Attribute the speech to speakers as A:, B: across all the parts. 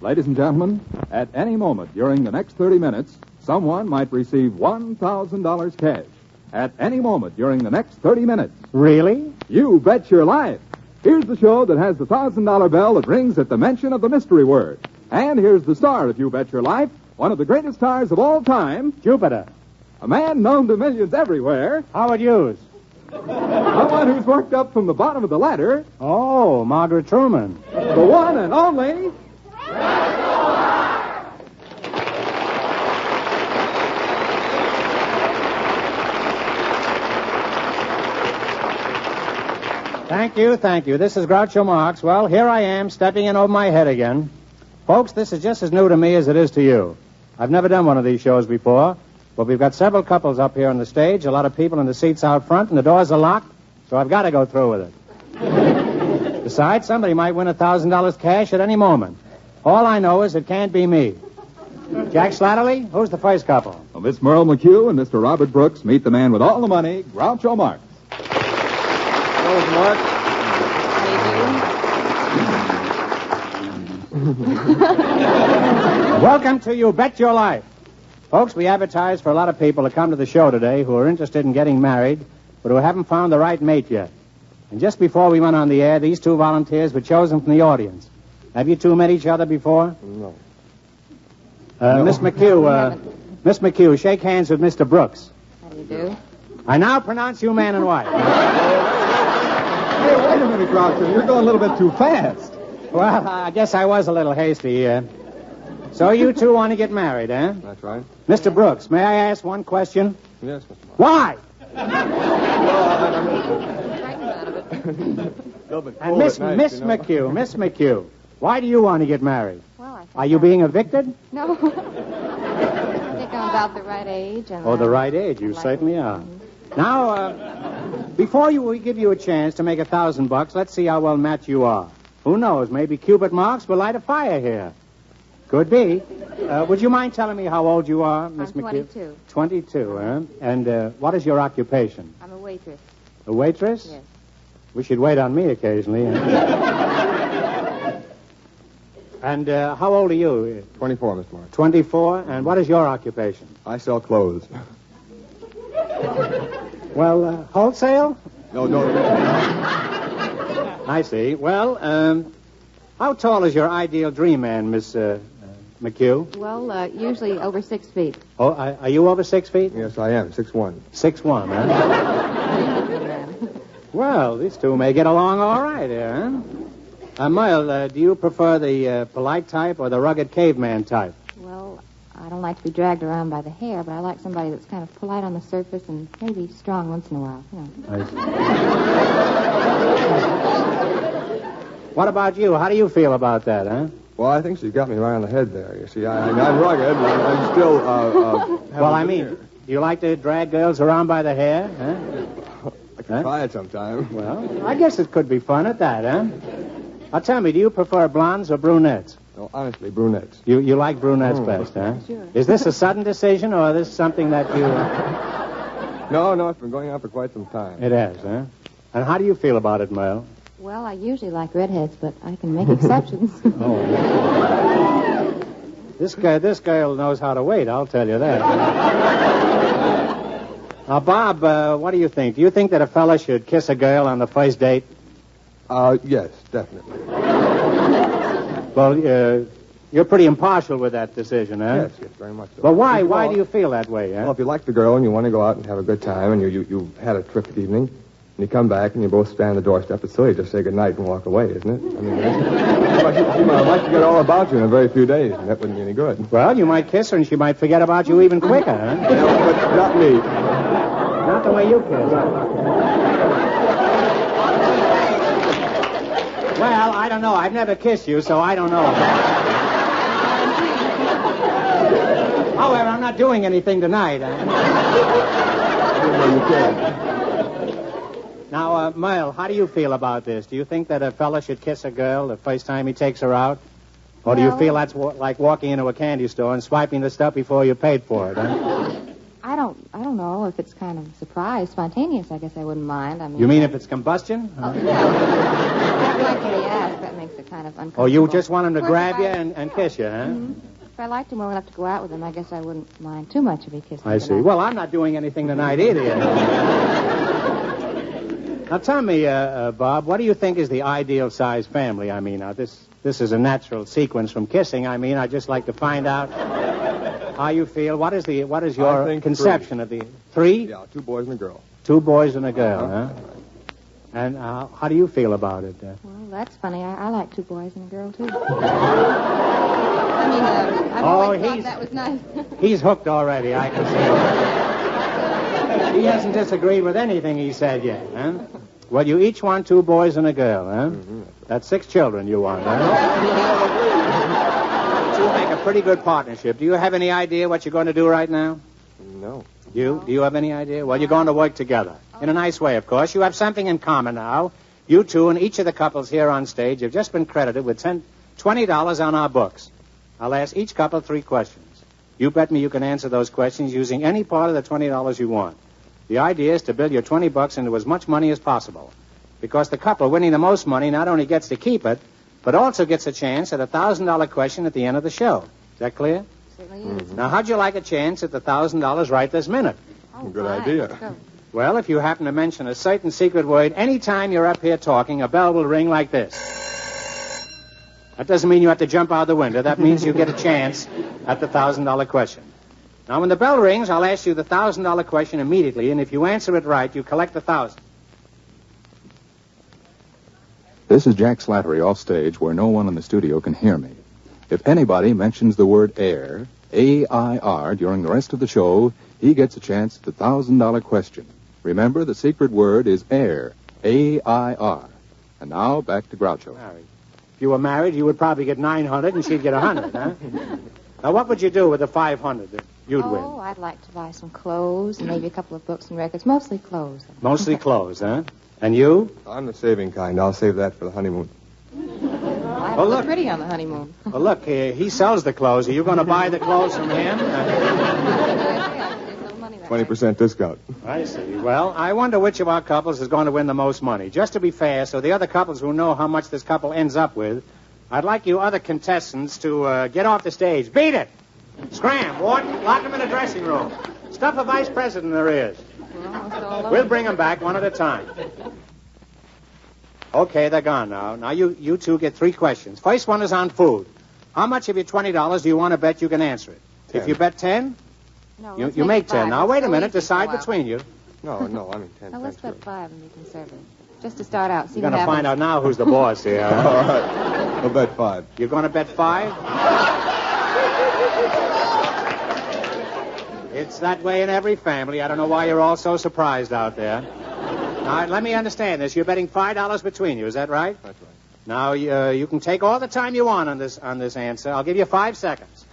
A: Ladies and gentlemen, at any moment during the next 30 minutes, someone might receive $1,000 cash. At any moment during the next 30 minutes.
B: Really?
A: You bet your life. Here's the show that has the $1,000 bell that rings at the mention of the mystery word. And here's the star of You Bet Your Life, one of the greatest stars of all time.
B: Jupiter.
A: A man known to millions everywhere.
B: Howard Hughes.
A: Someone who's worked up from the bottom of the ladder.
B: Oh, Margaret Truman.
A: The one and only...
B: Thank you. This is Groucho Marx. Well, here I am, stepping in over my head again. Folks, this is just as new to me as it is to you. I've never done one of these shows before, but we've got several couples up here on the stage, a lot of people in the seats out front, and the doors are locked, so I've got to go through with it. Besides, somebody might win $1,000 cash at any moment. All I know is it can't be me. Jack Slatterly, who's the first couple?
A: Well, Miss Merle McHugh and Mr. Robert Brooks meet the man with all the money, Groucho Marx.
C: Mark.
B: Welcome to You Bet Your Life. Folks, we advertise for a lot of people to come to the show today who are interested in getting married, but who haven't found the right mate yet. And just before we went on the air, these two volunteers were chosen from the audience. Have you two met each other before?
C: No.
B: Miss McHugh, shake hands with Mr. Brooks.
D: How do you do?
B: I now pronounce you man and wife.
A: Hey, wait a minute, Groucho. You're going a little bit too fast.
B: Well, I guess I was a little hasty. So you two want to get married, eh?
C: That's right.
B: Mr. Brooks, may I ask one question?
C: Yes, Mr. Mark.
B: Why? And Miss McHugh, why do you want to get married?
D: Well, I think
B: Are you being evicted?
D: No. I think I'm about the right age. And
B: Oh, the right age. You certainly are. Now, before we give you a chance to make $1,000, let's see how well matched you are. Who knows? Maybe Cupid Marx will light a fire here. Could be. Would you mind telling me how old you are, Miss
D: I'm
B: McHugh?
D: 22.
B: 22, eh? And what is your occupation?
D: I'm a waitress.
B: A waitress?
D: Yes.
B: We should wait on me occasionally. And how old are you?
C: 24, Mr. Mark.
B: 24. And what is your occupation?
C: I sell clothes.
B: Well, wholesale?
C: No.
B: I see. Well, how tall is your ideal dream man, Miss McHugh?
D: Well, usually over 6 feet.
B: Oh, are you over 6 feet?
C: Yes, I am. 6'1".
B: 6'1", huh? Well, these two may get along all right here, huh? Merle, do you prefer the polite type or the rugged caveman type?
D: Well, I don't like to be dragged around by the hair, but I like somebody that's kind of polite on the surface and maybe strong once in a while. You know.
B: What about you? How do you feel about that, huh?
C: Well, I think she's got me right on the head there. You see, I'm rugged, and I'm still...
B: well, I mean, do you like to drag girls around by the hair, huh?
C: I can try it sometime.
B: Well, I guess it could be fun at that, huh? Now, tell me, do you prefer blondes or brunettes?
C: No, honestly, brunettes.
B: You like brunettes best, huh?
D: Sure.
B: Is this a sudden decision, or is this something that you...
C: No, it's been going on for quite some time.
B: It has, huh? And how do you feel about it, Merle?
D: Well, I usually like redheads, but I can make exceptions.
B: Oh. This girl knows how to wait, I'll tell you that. Now, Bob, what do you think? Do you think that a fella should kiss a girl on the first date?
C: Yes, definitely.
B: Well, you're pretty impartial with that decision, huh?
C: Yes, very much so.
B: Well, why do you feel that way, huh?
C: Well, if you like the girl and you want to go out and have a good time and you had a terrific evening, and you come back and you both stand on the doorstep, it's silly to say goodnight and walk away, isn't it? I mean, she might like to get all about you in a very few days, and that wouldn't be any good.
B: Well, you might kiss her and she might forget about you even quicker, huh?
C: No, but not me.
B: Not the way you kiss. Well, I don't know. I've never kissed you, so I don't know. However, I'm not doing anything tonight. Now, Merle, how do you feel about this? Do you think that a fella should kiss a girl the first time he takes her out? Or do you feel that's like walking into a candy store and swiping the stuff before you paid for it, huh?
D: I don't know if it's kind of surprise, spontaneous. I guess I wouldn't mind. I mean,
B: you mean if it's combustion?
D: Oh, yeah. Not like the ass, but makes it kind of uncomfortable.
B: Oh, you just want him to
D: Of course,
B: grab
D: if
B: you
D: I-
B: and kiss you, huh?
D: Mhm. If I liked him well enough to go out with him, I guess I wouldn't mind too much if he kissed me
B: I see.
D: tonight.
B: Well, I'm not doing anything tonight either, you know. Now, tell me, Bob, what do you think is the ideal-sized family? I mean, now, this is a natural sequence from kissing. I mean, I'd just like to find out how you feel. What is your
C: think
B: conception of the... 3?
C: Yeah, 2 boys and a girl.
B: 2 boys and a girl, huh? And how do you feel about it?
D: Well, that's funny. I like 2 boys and a girl, too. I mean, I've always thought that was nice.
B: He's hooked already, I can see. He hasn't disagreed with anything he said yet, huh? Well, you each want 2 boys and a girl, huh?
C: Mm-hmm.
B: That's 6 children you want, huh? You make a pretty good partnership. Do you have any idea what you're going to do right now?
C: No.
B: You? Do you have any idea? Well, you're going to work together. In a nice way, of course. You have something in common now. You two and each of the couples here on stage have just been credited with $20 on our books. I'll ask each couple 3 questions. You bet me you can answer those questions using any part of the $20 you want. The idea is to build your $20 into as much money as possible. Because the couple winning the most money not only gets to keep it, but also gets a chance at a $1,000 question at the end of the show. Is that clear?
D: Certainly is.
B: Now, how'd you like a chance at the $1,000 right this minute?
D: Oh,
C: Good
D: fine.
C: idea.
D: Let's go.
B: Well, if you happen to mention a certain secret word, any time you're up here talking, a bell will ring like this. That doesn't mean you have to jump out the window. That means you get a chance at the $1,000 question. Now, when the bell rings, I'll ask you the $1,000 question immediately, and if you answer it right, you collect the $1,000.
A: This is Jack Slattery off stage where no one in the studio can hear me. If anybody mentions the word air, A-I-R, during the rest of the show, he gets a chance at the $1,000 question. Remember, the secret word is air, A-I-R. And now, back to Groucho.
B: Married. If you were married, you would probably get 900 and she'd get 100, huh? Now, what would you do with the 500 that you'd win?
D: Oh, I'd like to buy some clothes and maybe a couple of books and records. Mostly clothes.
B: Mostly clothes, huh? And you?
C: I'm the saving kind. I'll save that for the honeymoon.
D: I
B: Oh,
D: look
B: look.
D: pretty on the honeymoon.
B: Well, look, he sells the clothes. Are you going to buy the clothes from him?
C: 20% discount.
B: I see. Well, I wonder which of our couples is going to win the most money. Just to be fair, so the other couples who know how much this couple ends up with, I'd like you other contestants to get off the stage. Beat it! Scram, Wharton, lock them in the dressing room. Stuff a vice president there is. We'll bring them back one at a time. Okay, they're gone now. Now, you two get 3 questions. First one is on food. How much of your $20 do you want to bet you can answer it?
C: 10.
B: If you bet 10,
D: No,
B: you
D: let's
B: make
D: it
B: 10.
D: 5.
B: Now,
D: It's
B: wait a
D: so
B: minute.
D: easy for a
B: Decide
D: while.
B: between you.
C: No, I mean 10.
D: Now, let's
C: Thanks,
D: bet 5 and be conservative. Just to start out. See
B: You're
D: what
B: going to
D: happens.
B: find out now who's the boss here.
C: All right. I'll bet 5.
B: You're going to bet 5? It's that way in every family. I don't know why you're all so surprised out there. Now, let me understand this. You're betting $5 between you. Is that right?
C: That's right.
B: Now, you can take all the time you want on this answer. I'll give you 5 seconds.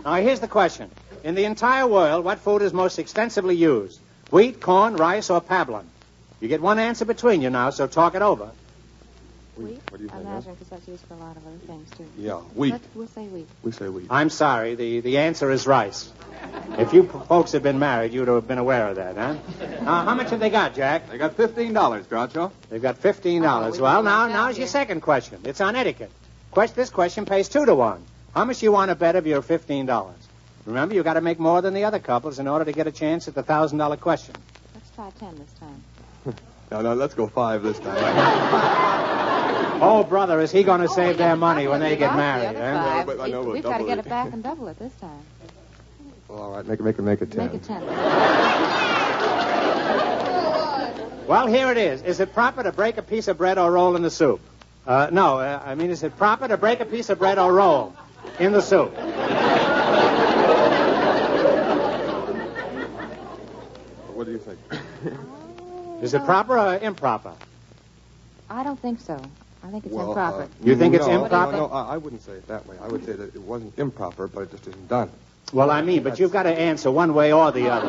B: Now, here's the question. In the entire world, what food is most extensively used? Wheat, corn, rice, or pablum? You get one answer between you now, so talk it over.
D: Wheat?
C: What do you
D: I
C: think,
D: imagine, because that's used for a lot of other things, too.
C: Yeah, wheat.
D: We'll say wheat.
C: We say wheat.
B: I'm sorry. The answer is rice. If you folks had been married, you'd have been aware of that, huh? Now, how much have they got, Jack?
A: They got $15, Groucho.
B: They've got $15. Well, now's your second question. It's on etiquette. This question pays 2 to 1. How much do you want to bet of your $15? Remember, you've got to make more than the other couples in order to get a chance at the $1,000 question.
D: Let's try 10 this time.
C: No, let's go 5 this time.
B: Oh, brother, is he going to save their money when they get
D: Lost the
B: married,
D: other
B: huh?
D: five.
C: but I know we'll
D: We've got to
C: double
D: get
C: it.
D: it back and double it this time.
C: Well, all right, make it 10.
D: Make it 10.
B: Well, here it is. Is it proper to break a piece of bread or roll in the soup? No, is it proper to break a piece of bread or roll in the soup?
C: What do you think?
B: Is it proper or improper?
D: I don't think so. I think it's improper.
B: You think it's
C: no,
B: improper?
C: No, I wouldn't say it that way. I would say that it wasn't improper, but it just isn't done.
B: Well, but you've got to answer one way or the other.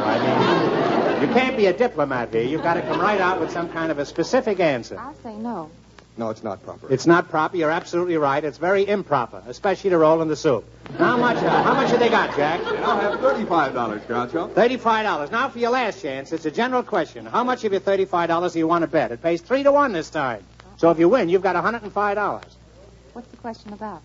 B: You can't be a diplomat here. You've got to come right out with some kind of a specific answer.
D: I'll say no.
C: No, it's not proper.
B: It's not proper. You're absolutely right. It's very improper, especially to roll in the soup. Now, how much have they got, Jack?
A: They now have $35, Groucho.
B: $35. Now for your last chance. It's a general question. How much of your $35 do you want to bet? It pays 3 to 1 this time. So if you win, you've got $105.
D: What's the question about?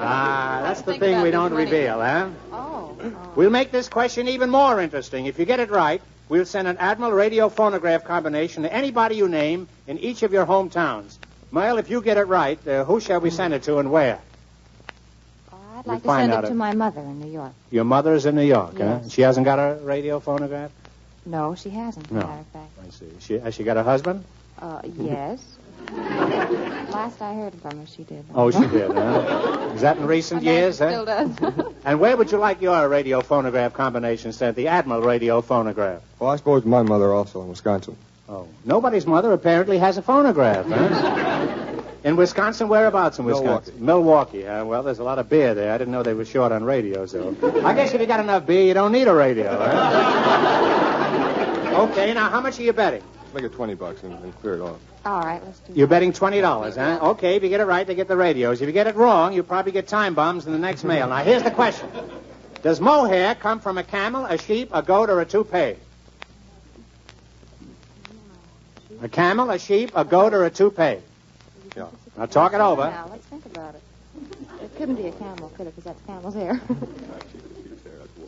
B: That's the thing we don't reveal, huh?
D: Oh.
B: We'll make this question even more interesting. If you get it right, we'll send an Admiral radio phonograph combination to anybody you name in each of your hometowns. Mel, if you get it right, who shall we send it to and where?
D: I'd like to send it to my mother in New York.
B: Your mother is in New York,
D: yes.
B: Huh? She hasn't got a radio phonograph?
D: No, she hasn't, as a matter of fact.
B: I see. Has she got a husband?
D: Yes. Last I heard from her, she did.
B: Oh, she did, huh? Is that in recent years, huh?
D: Still does.
B: And where would you like your radio phonograph combination sent? The Admiral radio phonograph.
C: Well, I suppose my mother also in Wisconsin.
B: Oh. Nobody's mother apparently has a phonograph, huh? In Wisconsin, whereabouts in Wisconsin? Milwaukee, huh? Well, there's a lot of beer there. I didn't know they were short on radios, though. I guess if you got enough beer, you don't need a radio, huh? Okay, now, how much are you betting?
C: Make it $20 and clear it off.
D: All right, let's do
B: You're
D: that.
B: betting $20, huh? Okay, if you get it right, they get the radios. If you get it wrong, you probably get time bombs in the next mail. Now, here's the question. Does mohair come from a camel, a sheep, a goat, or a toupee? A camel, a sheep, a goat, or a toupee?
C: Yeah.
B: Now, talk it over.
D: Now, let's think about it. It couldn't be a camel, could it? Because that's camel's hair.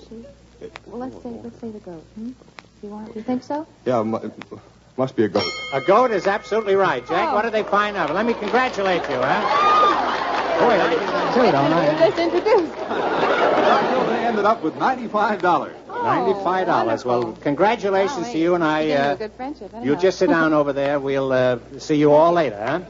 D: Sheep? Well, let's say the goat. Do you think so?
C: Yeah, must be a goat.
B: A goat is absolutely right, Jack.
D: Oh.
B: What did they find out? Let me congratulate you, huh? Boy, I did that too, don't I?
D: Just introduced.
A: They ended up with $95.
B: $95. Well, congratulations to you and I.
D: A good friendship.
B: You just sit down over there. We'll see you all later, huh?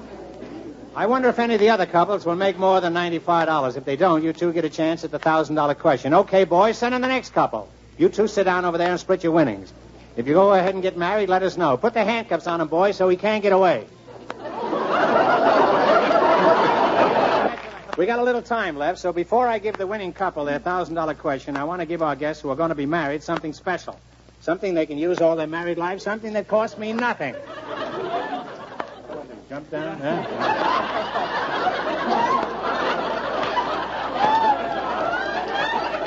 B: I wonder if any of the other couples will make more than $95. If they don't, you two get a chance at the $1,000 question. Okay, boys, send in the next couple. You two sit down over there and split your winnings. If you go ahead and get married, let us know. Put the handcuffs on him, boys, so he can't get away. We got a little time left, so before I give the winning couple their $1,000 question, I want to give our guests who are going to be married something special. Something they can use all their married life, something that costs me nothing. Jump down, huh?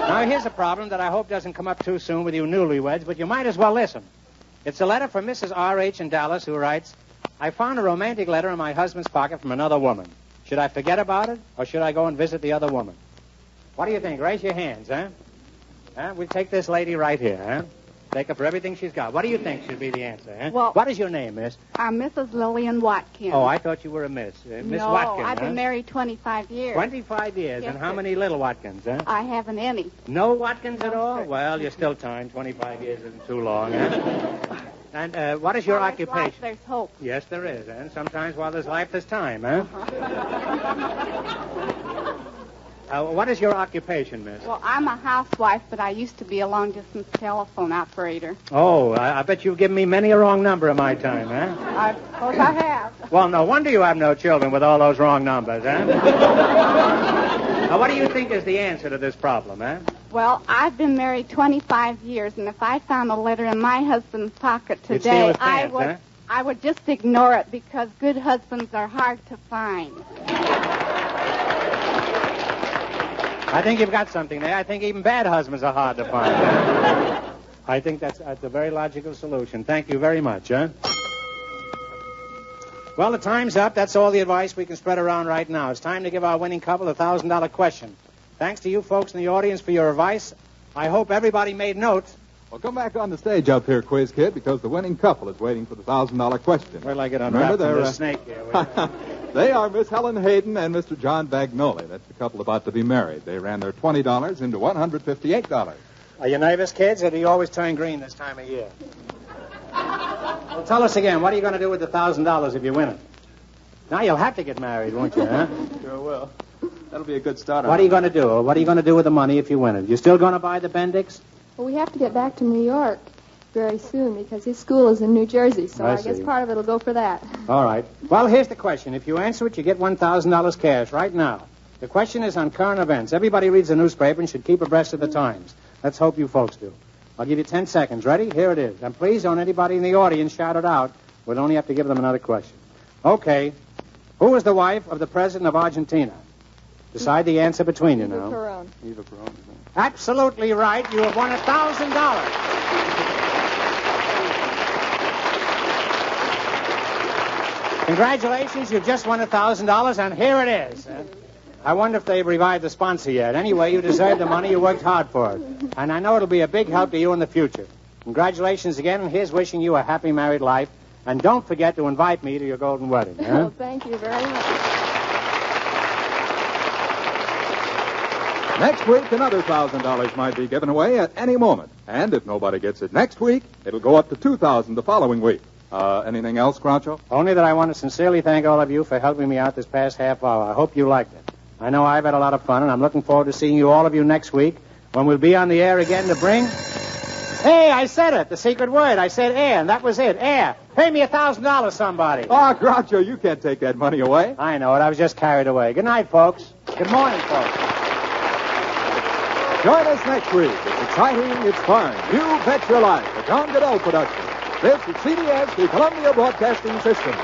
B: Now, here's a problem that I hope doesn't come up too soon with you newlyweds, but you might as well listen. It's a letter from Mrs. R.H. in Dallas, who writes, I found a romantic letter in my husband's pocket from another woman. Should I forget about it, or should I go and visit the other woman? What do you think? Raise your hands, huh? We'll take this lady right here, huh? Take her for everything she's got. What do you think should be the answer, huh?
E: Well,
B: what is your name, miss?
E: I'm Mrs. Lillian Watkins.
B: Oh, I thought you were a miss. Miss
E: no,
B: Watkins,
E: I've been married 25 years.
B: 25 years.
E: Yes,
B: and how
E: sir.
B: many little Watkins, huh?
E: I haven't any.
B: No Watkins at
E: No,
B: all?
E: sir.
B: Well, you're still time. 25 years isn't too long, huh? And what is your
E: While
B: occupation?
E: there's life, there's hope.
B: Yes, there is. And sometimes while there's life, there's time, huh? What is your occupation, miss?
E: Well, I'm a housewife, but I used to be a long-distance telephone operator.
B: Oh, I bet you've given me many a wrong number in my time, huh?
E: I suppose I have.
B: Well, no wonder you have no children with all those wrong numbers, huh? Now, what do you think is the answer to this problem, huh?
E: Well, I've been married 25 years, and if I found a letter in my husband's pocket
B: You'd steal
E: today,
B: his pants, huh?
E: I would just ignore it because good husbands are hard to find.
B: I think you've got something there. I think even bad husbands are hard to find. Huh? I think that's a very logical solution. Thank you very much, huh? Well, the time's up. That's all the advice we can spread around right now. It's time to give our winning couple a $1,000 question. Thanks to you folks in the audience for your advice. I hope everybody made notes.
A: Well, come back on the stage up here, Quiz Kid, because the winning couple is waiting for the $1,000 question.
B: Where'll I get
A: Remember,
B: unwrapped from
A: they're,
B: this snake here?
A: They are Miss Helen Hayden and Mr. John Bagnoli. That's the couple about to be married. They ran their $20 into $158.
B: Are you nervous, kids, or do you always turn green this time of year? Well, tell us again, what are you going to do with the $1,000 if you win it? Now you'll have to get married, won't you, huh?
F: Sure will. That'll be a good start.
B: What are you going to do? What are you going to do with the money if you win it? You still going to buy the Bendix?
G: Well, we have to get back to New York very soon because his school is in New Jersey, so I guess
B: see.
G: part of it will go for that.
B: All right. Well, here's the question. If you answer it, you get $1,000 cash right now. The question is on current events. Everybody reads the newspaper and should keep abreast of the times. Let's hope you folks do. I'll give you 10 seconds. Ready? Here it is. And please don't anybody in the audience shout it out. We'll only have to give them another question. Okay. Who is the wife of the president of Argentina? Decide the answer between you now.
G: Perón.
F: Eva Perón.
B: Absolutely right. You have won $1,000. Congratulations, you've just won $1,000, and here it is. I wonder if they've revived the sponsor yet. Anyway, you deserve the money. You worked hard for it. And I know it'll be a big help to you in the future. Congratulations again, and here's wishing you a happy married life. And don't forget to invite me to your golden wedding.
G: Oh, thank you very much.
A: Next week, another $1,000 might be given away at any moment. And if nobody gets it next week, it'll go up to $2,000 the following week. Anything else, Groucho?
B: Only that I want to sincerely thank all of you for helping me out this past half hour. I hope you liked it. I know I've had a lot of fun, and I'm looking forward to seeing all of you next week when we'll be on the air again to bring... Hey, I said it, the secret word. I said air, and that was it, air. Pay me $1,000, somebody.
A: Oh, Groucho, you can't take that money away.
B: I know it. I was just carried away. Good night, folks. Good morning, folks.
A: Join us next week. It's exciting, it's fun. You bet your life. A John Goodell production. This is CBS, the Columbia Broadcasting System.